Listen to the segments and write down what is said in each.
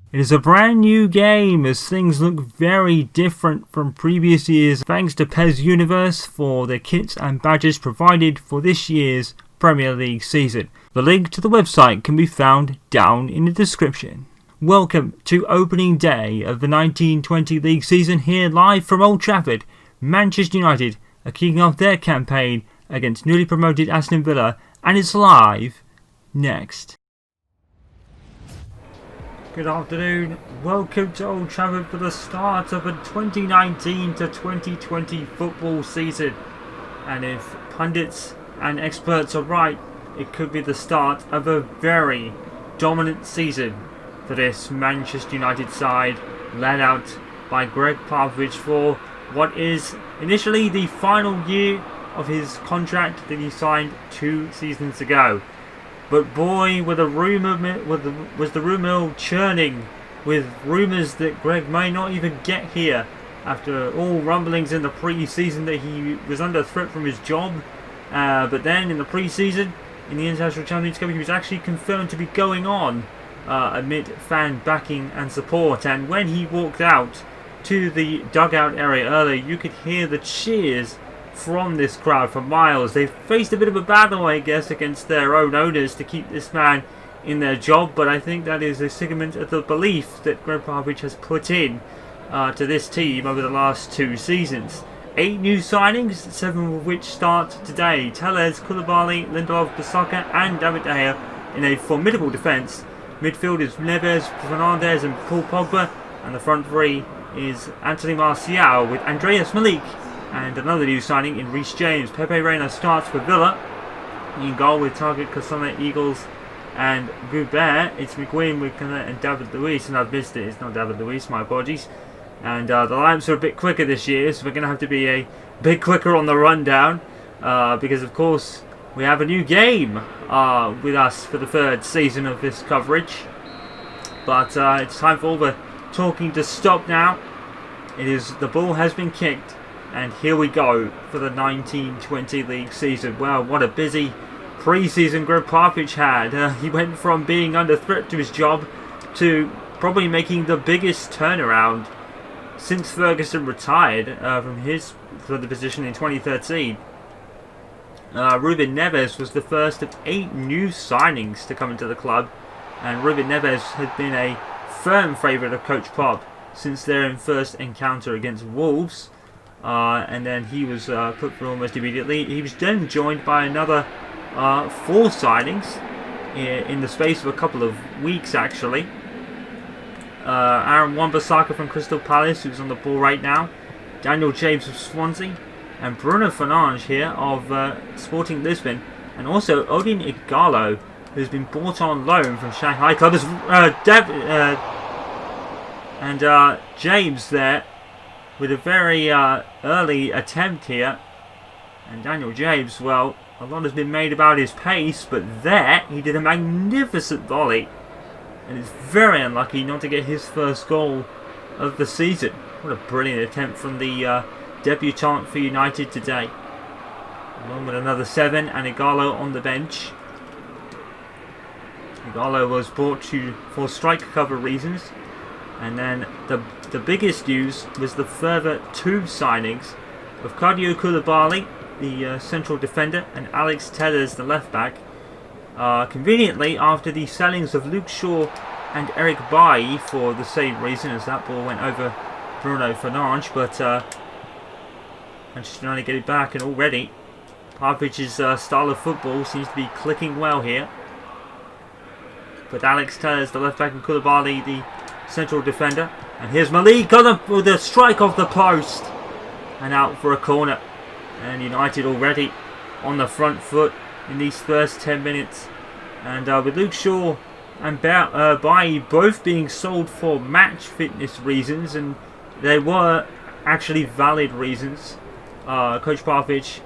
It is a brand new game as things look very different from previous years thanks to PES Universe for the kits and badges provided for this year's Premier League season. The link to the website can be found down in the description. Welcome to opening day of the 1920 league season here live from Old Trafford. Manchester United are kicking off their campaign against newly promoted Aston Villa, and it's live next. Good afternoon, welcome to Old Trafford for the start of a 2019 to 2020 football season. And if pundits and experts are right, it could be the start of a very dominant season for this Manchester United side, led out by Gregg Popovich for what is initially the final year of his contract that he signed 2 seasons ago. But boy, was the rumour mill churning with rumours that Gregg may not even get here after all rumblings in the pre-season that he was under threat from his job. But then in the pre-season, in the International Champions Cup, he was actually confirmed to be going on amid fan backing and support. And when he walked out to the dugout area earlier, you could hear the cheers from this crowd for miles. They've faced a bit of a battle, I guess, against their own owners to keep this man in their job, but I think that is a figment of the belief that Gregg Popovich has put in to this team over the last 2 seasons. 8 new signings, 7 of which start today. Telles, Koulibaly, Lindelof, Bissaka and David De Gea in a formidable defence. Midfield is Neves, Fernandes and Paul Pogba, and the front three is Anthony Martial with Andreas Milik and another new signing in Reece James. Pepe Reina starts for Villa. In goal with Target, Cassona, Eagles and Goubert. It's McGuinn, McKenna and David Luiz. And I've missed it, it's not David Luiz, my apologies. And the lineups are a bit quicker this year, so we're going to have to be a bit quicker on the rundown. Because of course we have a new game with us for the 3rd season of this coverage. But it's time for all the talking to stop now. The ball has been kicked. And here we go for the 1920 league season. Well, what a busy pre-season Gregg Popovich had. He went from being under threat to his job to probably making the biggest turnaround since Ferguson retired for the position in 2013. Ruben Neves was the first of 8 new signings to come into the club, and Ruben Neves had been a firm favourite of Coach Pop since their first encounter against Wolves. And then he was put through almost immediately. He was then joined by another 4 signings in the space of a couple of weeks, actually. Aaron Wan-Bissaka from Crystal Palace, who's on the ball right now. Daniel James of Swansea. And Bruno Fernandes here of Sporting Lisbon. And also Odin Igalo, who's been bought on loan from Shanghai Club. And James there with a very early attempt here. And Daniel James, well, a lot has been made about his pace, but there he did a magnificent volley. And it's very unlucky not to get his first goal of the season. What a brilliant attempt from the debutant for United today. Along with another 7 and Igalo on the bench. Igalo was brought for strike cover reasons. And then the biggest news was the further 2 signings of Cardio Koulibaly, the central defender, and Alex Telles, the left back. Conveniently, after the sellings of Luke Shaw and Eric Bailly for the same reason, as that ball went over Bruno Fernandes, but Manchester United get it back, and already Popovich's style of football seems to be clicking well here. But Alex Telles, the left back, and Koulibaly, the central defender. And here's Malik with the strike off the post and out for a corner. And United already on the front foot in these first 10 minutes. And with Luke Shaw and Bailly both being sold for match fitness reasons, and they were actually valid reasons. Coach Popovich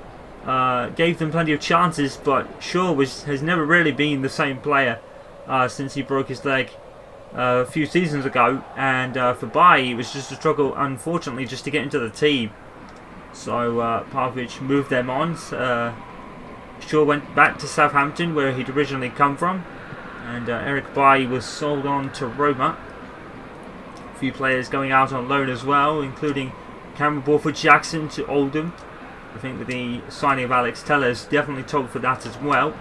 gave them plenty of chances, but Shaw has never really been the same player since he broke his leg a few seasons ago, and for Bailly it was just a struggle, unfortunately, just to get into the team. So Popovich moved them on. Shaw went back to Southampton, where he'd originally come from, and Eric Bailly was sold on to Roma. few players going out on loan as well, including Cameron Borford-Jackson to Oldham. I think with the signing of Alex Telles definitely told for that as well.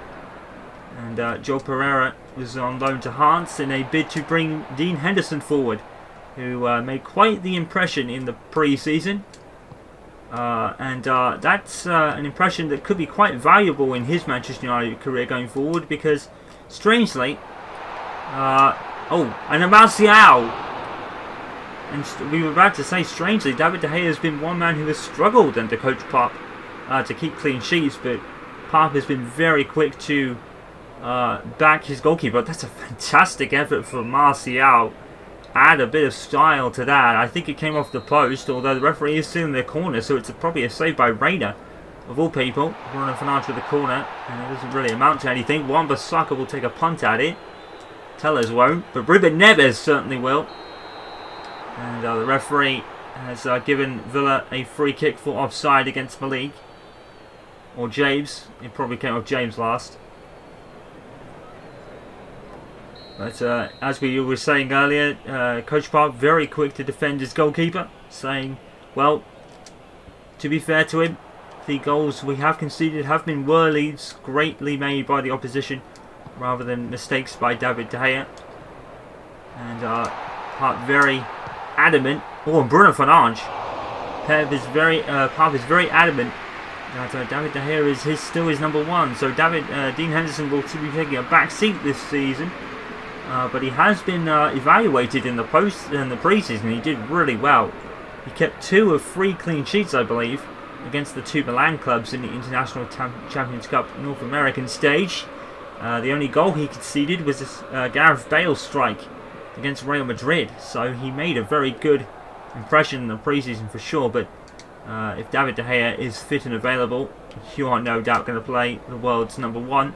And Joel Pereira was on loan to Hearts in a bid to bring Dean Henderson forward, who made quite the impression in the pre-season. That's an impression that could be quite valuable in his Manchester United career going forward, because strangely, and a Martial, and we were about to say strangely, David De Gea has been one man who has struggled under Coach Pop to keep clean sheets, but Pop has been very quick to back his goalkeeper. That's a fantastic effort for Martial. Add a bit of style to that. I think it came off the post, although the referee is still in the corner, so it's probably a save by Reina, of all people. Bruno Fernandes with the corner, and it doesn't really amount to anything. Wan-Bissaka will take a punt at it. Tellers won't, but Ruben Neves certainly will. And the referee has given Villa a free kick for offside against Malik. Or James. It probably came off James last. But as we were saying earlier, Coach Park very quick to defend his goalkeeper, saying, well, to be fair to him, the goals we have conceded have been leads greatly made by the opposition, rather than mistakes by David De Gea. And Park very adamant. Oh, and Bruno Fernandes. Park is very adamant that David De Gea is still his number one. So Dean Henderson will be taking a back seat this season. But he has been evaluated in the pre-season. He did really well. He kept 2 of 3 clean sheets, I believe, against the 2 Milan clubs in the International Champions Cup North American stage. The only goal he conceded was a Gareth Bale strike against Real Madrid. So he made a very good impression in the pre-season for sure. But if David De Gea is fit and available, you are no doubt going to play the world's number one.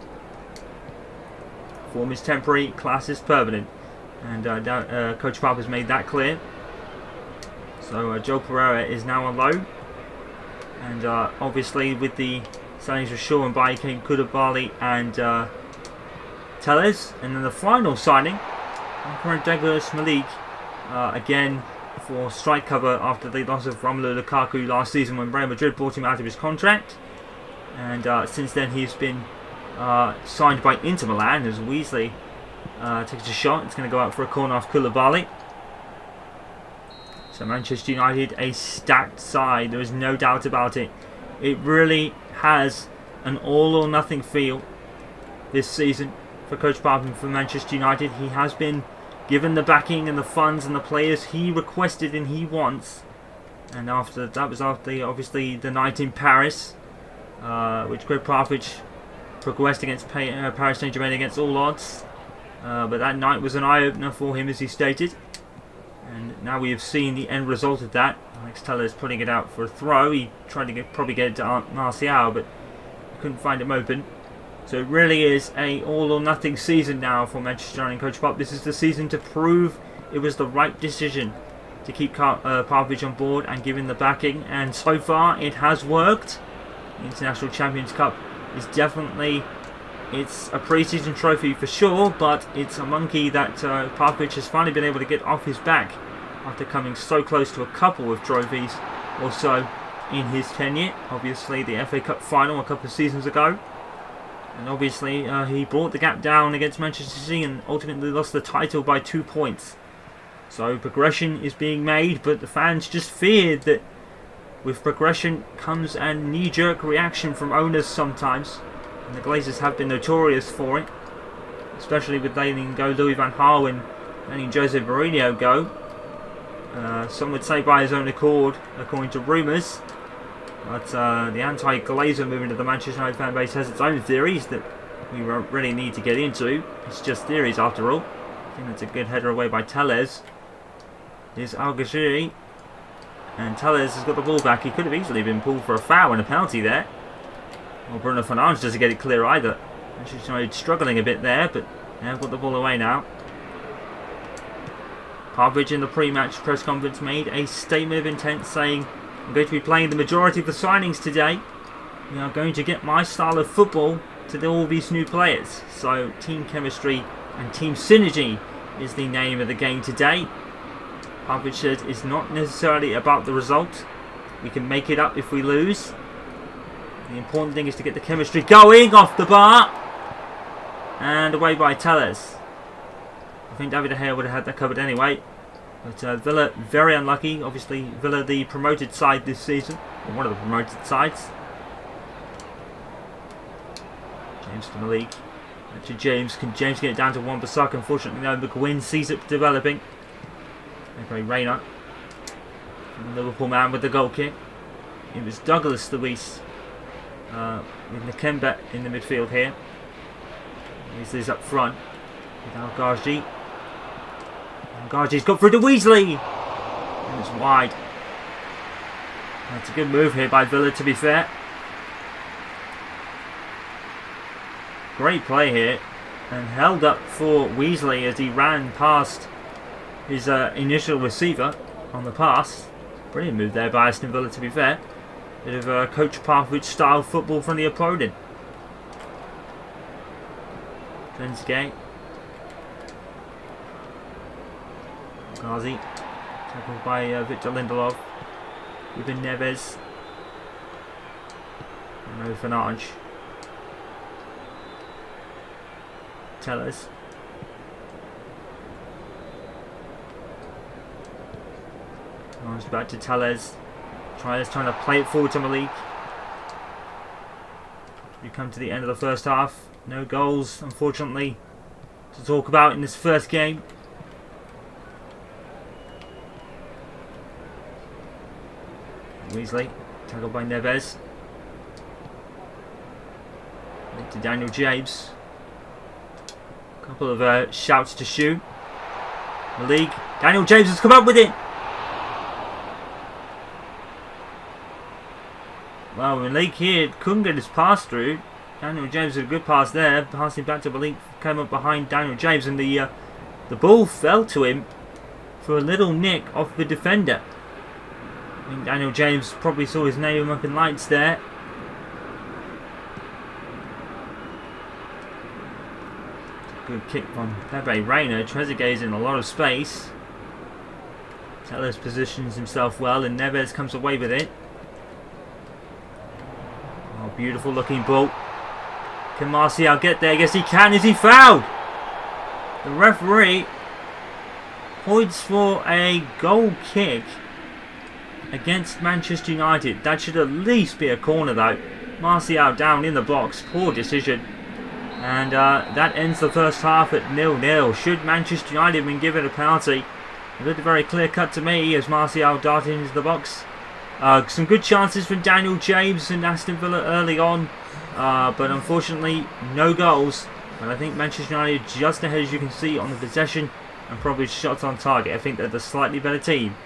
Form is temporary, class is permanent, and Coach Pop has made that clear. So Joel Pereira is now on loan, and obviously with the signings of Shaw and Baye came Koulibaly and Telles, and then the final signing, Douglas Malik, again for strike cover after the loss of Romelu Lukaku last season when Real Madrid bought him out of his contract, and since then he's been signed by Inter Milan as Weasley takes a shot. It's going to go out for a corner off Koulibaly. So Manchester United, a stacked side, there is no doubt about it. It really has an all or nothing feel this season for Coach Pop and for Manchester United. He has been given the backing and the funds and the players he requested and he wants. And that was after obviously the night in Paris, which Gregg Popovich progressed against Paris Saint-Germain against all odds, but that night was an eye-opener for him, as he stated, and now we have seen the end result of that. Alex Telles putting it out for a throw. He tried to probably get it to Martial, but couldn't find him open. So it really is a all or nothing season now for Manchester United and Coach Pop. This is the season to prove it was the right decision to keep Popovich on board and give him the backing, and so far it has worked. The International Champions Cup is definitely, it's a pre-season trophy for sure, but it's a monkey that Popovich has finally been able to get off his back after coming so close to a couple of trophies or so in his tenure. Obviously the FA Cup final a couple of seasons ago, and obviously he brought the gap down against Manchester City and ultimately lost the title by 2 points. So progression is being made, but the fans just feared that with progression comes a knee-jerk reaction from owners sometimes, and the Glazers have been notorious for it, especially with letting go Louis van Gaal and letting Jose Mourinho go. Some would say by his own accord, according to rumours, but the anti-Glazer movement of the Manchester United fan base has its own theories that we won't really need to get into. It's just theories after all. I think that's a good header away by Telles. Here's Al-Ghaziri. And Telles has got the ball back. He could have easily been pulled for a foul and a penalty there. Well, Bruno Fernandes doesn't get it clear either. Manchester United struggling a bit there, but they have got the ball away now. Popovich in the pre-match press conference made a statement of intent saying, I'm going to be playing the majority of the signings today. We are going to get my style of football to all these new players. So team chemistry and team synergy is the name of the game today. Popovich says it's not necessarily about the result. We can make it up if we lose. The important thing is to get the chemistry going off the bar. And away by Telles. I think David De Gea would have had that covered anyway. But Villa very unlucky. Obviously Villa the promoted side this season. Or one of the promoted sides. James to Malik. Actually James. Can James get it down to Wan-Bissaka? Unfortunately no. McGuinn sees it developing. Okay, Reina. The Liverpool man with the goal kick. It was Douglas Luiz. With Nakemba in the midfield here. Weasley's up front. With Al-Ghazi. Al-Ghazi's got through to Weasley. And it's wide. That's a good move here by Villa, to be fair. Great play here. And held up for Weasley as he ran past his initial receiver on the pass. Brilliant move there by Aston Villa, to be fair. Bit of Coach Popovich style football from the opponent. Trezeguet. Ghazi. Tackled by Victor Lindelof. Ruben Neves. No Fanage. Telles. It's back to Telles. Tries trying to play it forward to Malik. We come to the end of the first half. No goals, unfortunately, to talk about in this first game. Weasley, tackled by Neves. Back to Daniel James. Couple of shouts to shoot. Malik. Daniel James has come up with it. Well, Malik here couldn't get his pass through. Daniel James had a good pass there. Passing back to Malik, came up behind Daniel James, and the ball fell to him for a little nick off the defender. I think Daniel James probably saw his name up in lights there. Good kick from Pepe Reina. Trezeguet's in a lot of space. Telles positions himself well, and Neves comes away with it. Oh, beautiful looking ball. Can Martial get there? Yes, he can. Is he fouled? The referee points for a goal kick against Manchester United. That should at least be a corner, though. Martial down in the box. Poor decision. And that ends the first half at 0-0. Should Manchester United have been given a penalty? It looked very clear cut to me as Martial darted into the box. Some good chances from Daniel James and Aston Villa early on. But unfortunately, no goals. And I think Manchester United just ahead, as you can see, on the possession and probably shots on target. I think they're the slightly better team.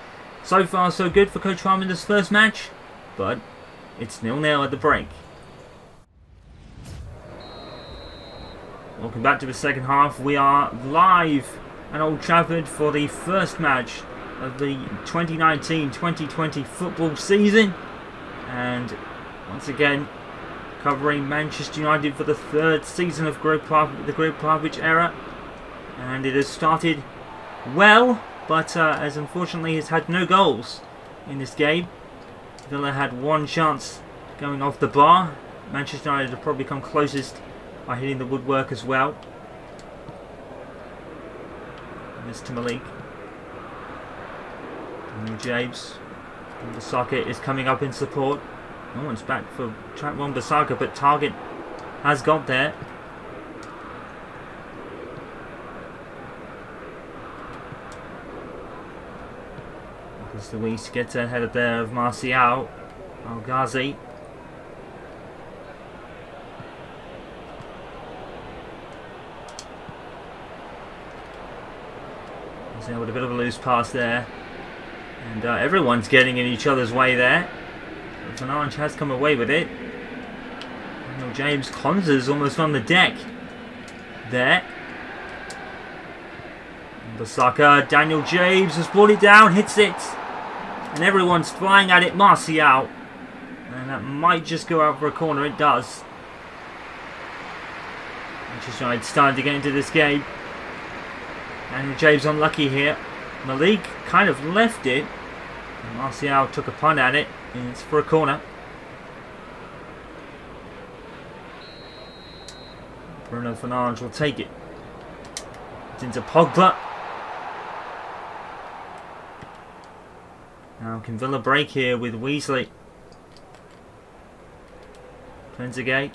So far, so good for Coach Farm in this first match. But it's 0-0 at the break. Welcome back to the second half. We are live at Old Trafford for the first match of the 2019-2020 football season. And once again, covering Manchester United for the third season of the Gregg Popovich era. And it has started well, but as unfortunately has had no goals in this game. Villa had one chance going off the bar. Manchester United have probably come closest by hitting the woodwork as well. And this to Malik. Daniel James. Wan-Bissaka is coming up in support. No one's back for Wan-Bissaka, but target has got there. As Luis gets ahead of there of Martial. Al-Ghazi. He's there with a bit of a loose pass there. And everyone's getting in each other's way there. Fanage has come away with it. Daniel James conzers almost on the deck there. Wan-Bissaka, Daniel James has brought it down, hits it. And everyone's flying at it. Martial. And that might just go out for a corner. It does. Manchester United starting to get into this game. Daniel James unlucky here. Malik kind of left it. And Martial took a punt at it. And it's for a corner. Bruno Fernandes will take it. It's into Pogba. Now can Villa break here with Weasley? Trezeguet.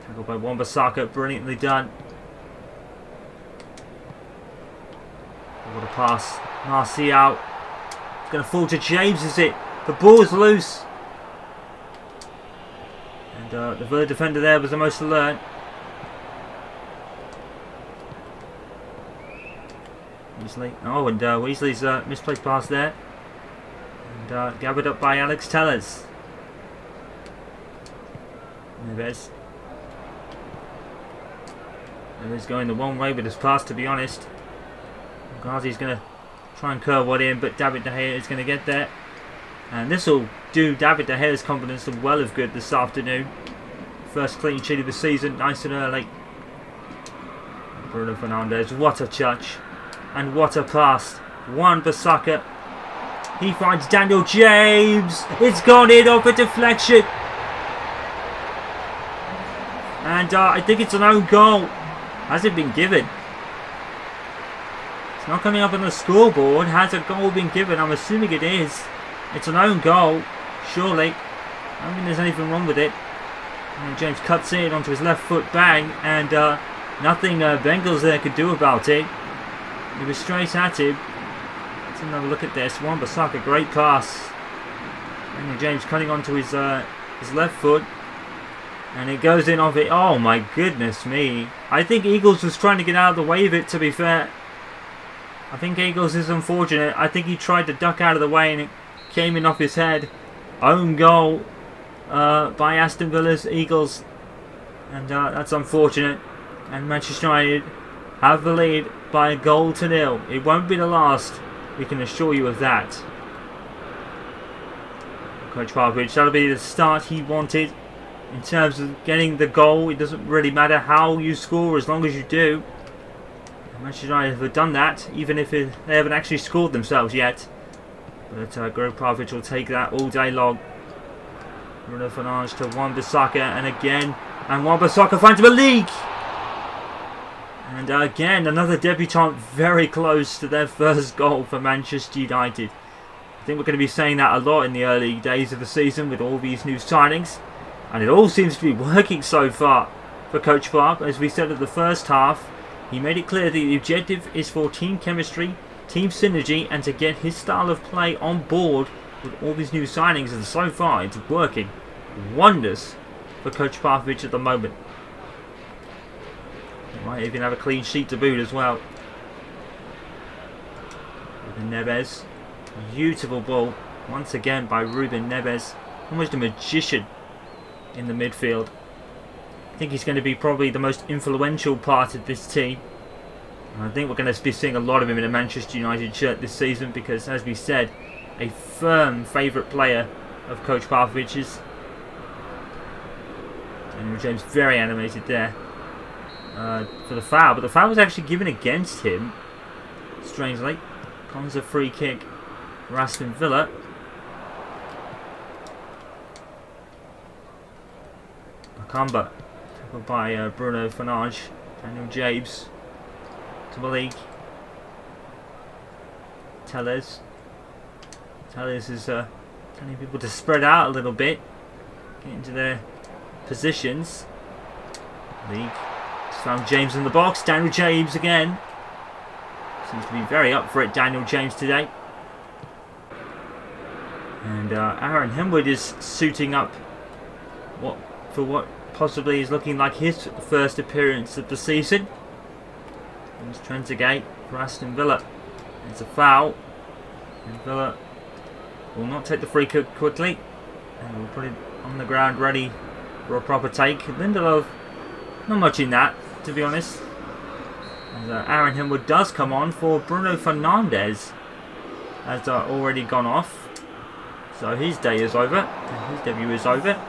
Tackled by Wan-Bissaka. Brilliantly done. What a pass. Martial. It's going to fall to James, is it? The ball's loose. And the Villa defender there was the most alert. Weasley. Oh, and Weasley's misplaced pass there. And gathered up by Alex Tellers. Neves. Neves going the one way with his pass, to be honest. Ghazi's going to try and curve one in, but David De Gea is going to get there. And this will do David De Gea's confidence the well of good this afternoon. First clean sheet of the season, nice and early. Bruno Fernandes, what a touch. And what a pass. Wan-Bissaka. He finds Daniel James. It's gone in off a deflection. And I think it's an own goal. Has it been given? It's not coming up on the scoreboard. Has a goal been given? I'm assuming it is. It's an own goal, surely. I don't think there's anything wrong with it. And James cuts in onto his left foot, bang, and nothing Bengals there could do about it. He was straight at him. Let's have another look at this. Wan-Bissaka, great pass. And James cutting onto his left foot. And it goes in off it. Oh my goodness me. I think Eagles was trying to get out of the way of it, to be fair. I think Eagles is unfortunate. I think he tried to duck out of the way and it came in off his head. Own goal by Aston Villa's Eagles. And that's unfortunate. And Manchester United have the lead by 1-0. It won't be the last. We can assure you of that. Coach Popovich, that'll be the start he wanted. In terms of getting the goal, it doesn't really matter how you score as long as you do. Manchester United have done that, even if they haven't actually scored themselves yet. But Gregg Popovich will take that all day long. Bruno Fernandes to Wan-Bissaka, and again, and Wan-Bissaka finds Malik! And again, another debutant very close to their first goal for Manchester United. I think we're going to be saying that a lot in the early days of the season with all these new signings. And it all seems to be working so far for Coach Clark. As we said at the first half, he made it clear that the objective is for team chemistry, team synergy, and to get his style of play on board with all these new signings. And so far, it's working wonders for Coach Popovich at the moment. He might even have a clean sheet to boot as well. Ruben Neves. Beautiful ball once again by Ruben Neves. Almost a magician in the midfield. I think he's going to be probably the most influential part of this team. And I think we're going to be seeing a lot of him in a Manchester United shirt this season because, as we said, a firm favourite player of Coach Popovich's. And James very animated there for the foul, but the foul was actually given against him, strangely. Comes a free kick for Aston Villa. Nakamba, tackled by Bruno Fernandes. Daniel James to Malik. Tellers is telling people to spread out a little bit, get into their positions. Malik has found James in the box. Daniel James again. Seems to be very up for it, Daniel James, today. And Aaron Henwood is suiting up for what possibly is looking like his first appearance of the season. There's Trezeguet for Aston Villa. It's a foul. And Villa will not take the free kick quickly. And we'll put it on the ground ready for a proper take. Lindelof, not much in that, to be honest. As Aaron Henwood does come on for Bruno Fernandes. Has already gone off. So his day is over. And his debut is over.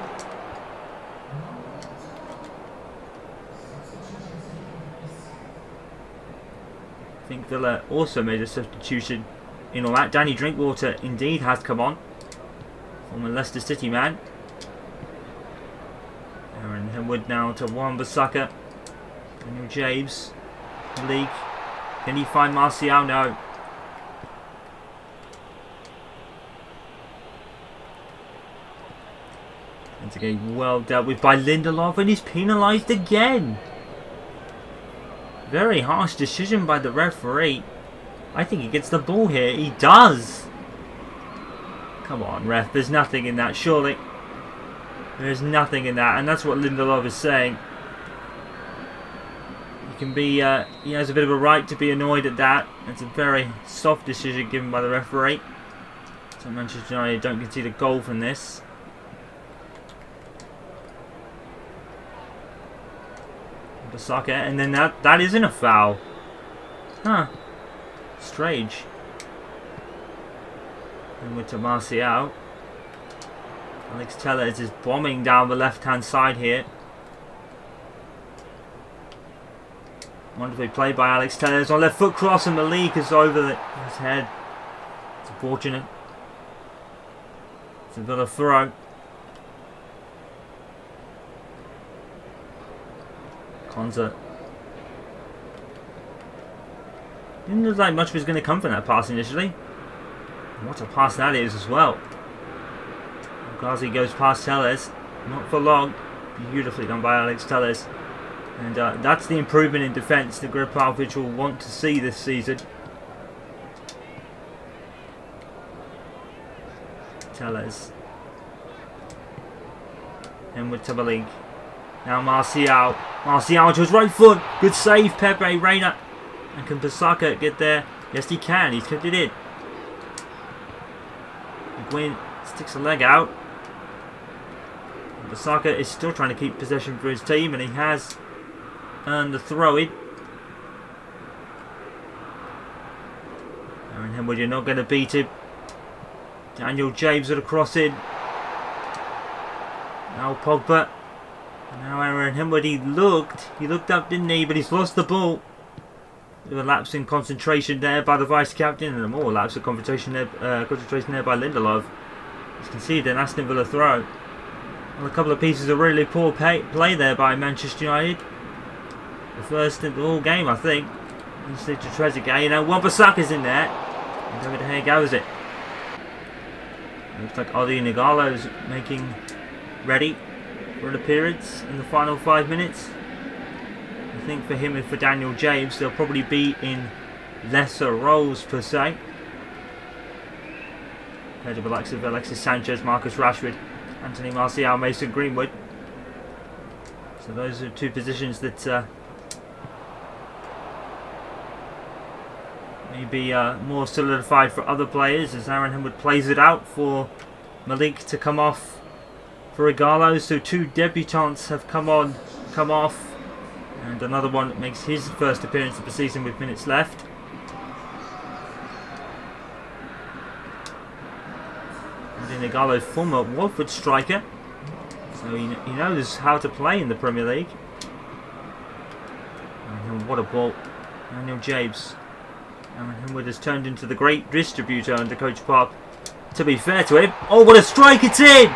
I think Villa also made a substitution in all that. Danny Drinkwater indeed has come on. Former Leicester City man. Aaron Henwood now to Wan-Bissaka. Daniel James. League. Can he find Martial? No. It's again well dealt with by Lindelof, and he's penalised again. Very harsh decision by the referee. I think he gets the ball here. He does. Come on, ref. There's nothing in that, surely. There's nothing in that, and that's what Lindelof is saying. He can be. He has a bit of a right to be annoyed at that. It's a very soft decision given by the referee. So Manchester United don't concede a goal from this. Bissaka, and then that isn't a foul. Huh. Strange. And with Martial. Alex Telles is bombing down the left-hand side here. Wonderfully played by Alex Telles on left foot cross, and Malik is over his head. It's unfortunate. It's a Villa throw. Konza. Didn't look like much was going to come from that pass initially. What a pass that is as well. Ghazi goes past Telles. Not for long. Beautifully done by Alex Telles. And that's the improvement in defence that Gregg Popovich will want to see this season. Telles. And with Tabalik. Now Martial. Martial to his right foot. Good save, Pepe Reina. And can Bissaka get there? Yes, he can. He's kept it in. McGuinn sticks a leg out. And Bissaka is still trying to keep possession for his team, and he has earned the throw-in. Aaron Henwood, you're not going to beat him. Daniel James with a cross in. Now Pogba. Now Aaron Henwood, he looked up, didn't he? But he's lost the ball. Bit of a lapse in concentration there by the vice-captain, and a more lapse of concentration there by Lindelof. He's conceded an Aston Villa throw. Well, a couple of pieces of really poor play there by Manchester United. The first in the whole game, I think. Instead to Trezeguet, and Wan-Bissaka's in there. And over the head goes it. Looks like Odi Nigalo's making ready for an appearance in the final 5 minutes. I think for him and for Daniel James, they'll probably be in lesser roles per se. Compared to the likes of Alexis Sanchez, Marcus Rashford, Anthony Martial, Mason Greenwood. So those are two positions that may be more solidified for other players, as Aaron Henwood plays it out for Malik to come off for Igalo. So two debutants have come off. And another one makes his first appearance of the season with minutes left. And Igalo, former Watford striker. So he knows how to play in the Premier League. And what a ball. Daniel James. Aaron Henwood has turned into the great distributor under Coach Pop. To be fair to him. Oh, what a strike it's in!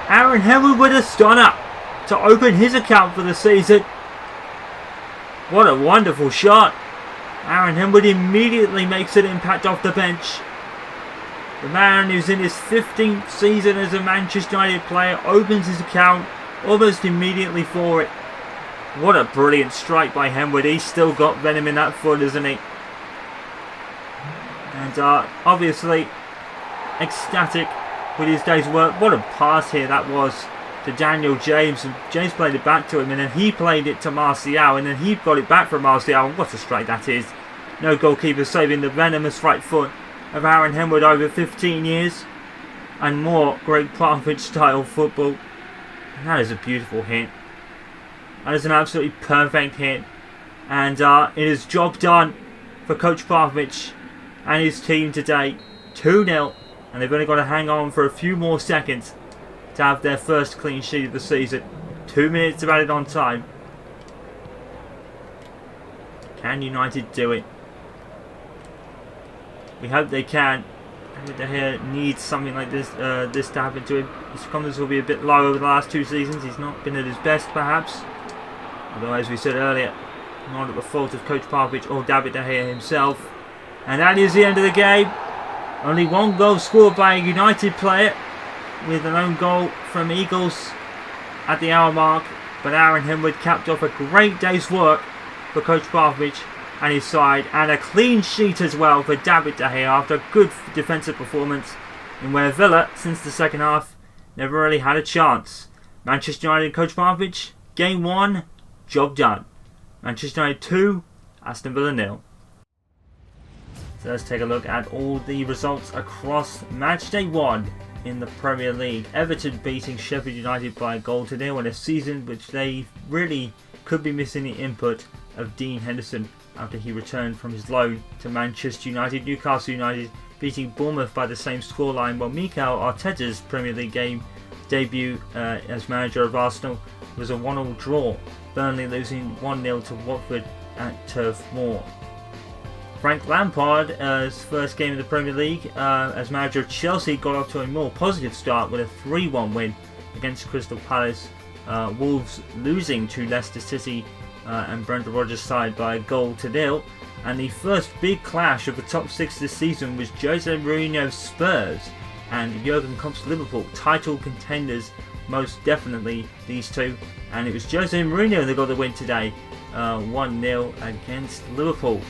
Aaron Henwood with a stunner to open his account for the season. What a wonderful shot. Aaron Henwood immediately makes an impact off the bench. The man who's in his 15th season as a Manchester United player opens his account almost immediately for it. What a brilliant strike by Henwood. He's still got venom in that foot, isn't he? And obviously ecstatic with his day's work. What a pass here that was to Daniel James, and James played it back to him, and then he played it to Martial, and then he got it back from Martial. What a strike that is. No goalkeeper saving the venomous right foot of Aaron Henwood over 15 years and more Gregg Popovich style football. And that is a beautiful hit. That is an absolutely perfect hit, and it is job done for Coach Popovich and his team today. 2-0, and they've only got to hang on for a few more seconds to have their first clean sheet of the season. 2 minutes of added on time. Can United do it? We hope they can. David De Gea needs something like this to happen to him. His confidence will be a bit low over the last 2 seasons. He's not been at his best, perhaps. Although, as we said earlier, not at the fault of Coach Popovich or David De Gea himself. And that is the end of the game. Only 1 goal scored by a United player, with an own goal from Eagles at the hour mark. But Aaron Henwood capped off a great day's work for Coach Popovich and his side, and a clean sheet as well for David De Gea after a good defensive performance in where Villa, since the second half, never really had a chance. Manchester United Coach Popovich, game 1, job done. Manchester United 2, Aston Villa 0. So let's take a look at all the results across match day 1 in the Premier League. Everton beating Sheffield United by a goal to 0 in a season which they really could be missing the input of Dean Henderson after he returned from his loan to Manchester United. Newcastle United beating Bournemouth by the same scoreline, while Mikel Arteta's Premier League game debut as manager of Arsenal was a 1-1 draw. Burnley losing 1-0 to Watford at Turf Moor. Frank Lampard's first game in the Premier League as manager of Chelsea got off to a more positive start with a 3-1 win against Crystal Palace. Wolves losing to Leicester City and Brendan Rodgers' side by a goal to 0. And the first big clash of the top 6 this season was Jose Mourinho's Spurs and Jurgen Klopp's Liverpool, title contenders most definitely, these two. And it was Jose Mourinho that got the win today, 1-0 against Liverpool.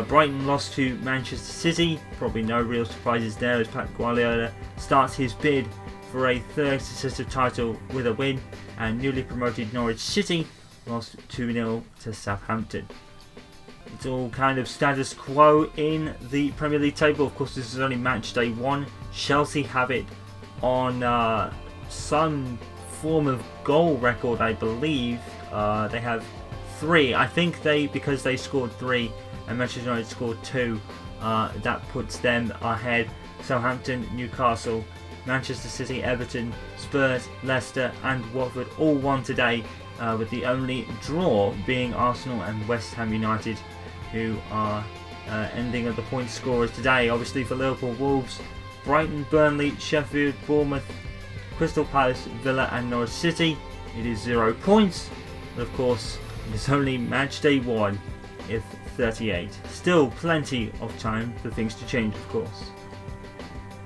Brighton lost to Manchester City, probably no real surprises there as Pep Guardiola starts his bid for a 3rd successive title with a win, and newly promoted Norwich City lost 2-0 to Southampton. It's all kind of status quo in the Premier League table. Of course, this is only match day 1. Chelsea have it on some form of goal record, I believe. They have 3. I think because they scored 3 and Manchester United scored 2, that puts them ahead. Southampton, Newcastle, Manchester City, Everton, Spurs, Leicester and Watford all won today, with the only draw being Arsenal and West Ham United, who are ending at the point scorers today. Obviously for Liverpool, Wolves, Brighton, Burnley, Sheffield, Bournemouth, Crystal Palace, Villa and Norwich City, it is 0 points. But of course, it is only match day 1 if 38. Still plenty of time for things to change, of course.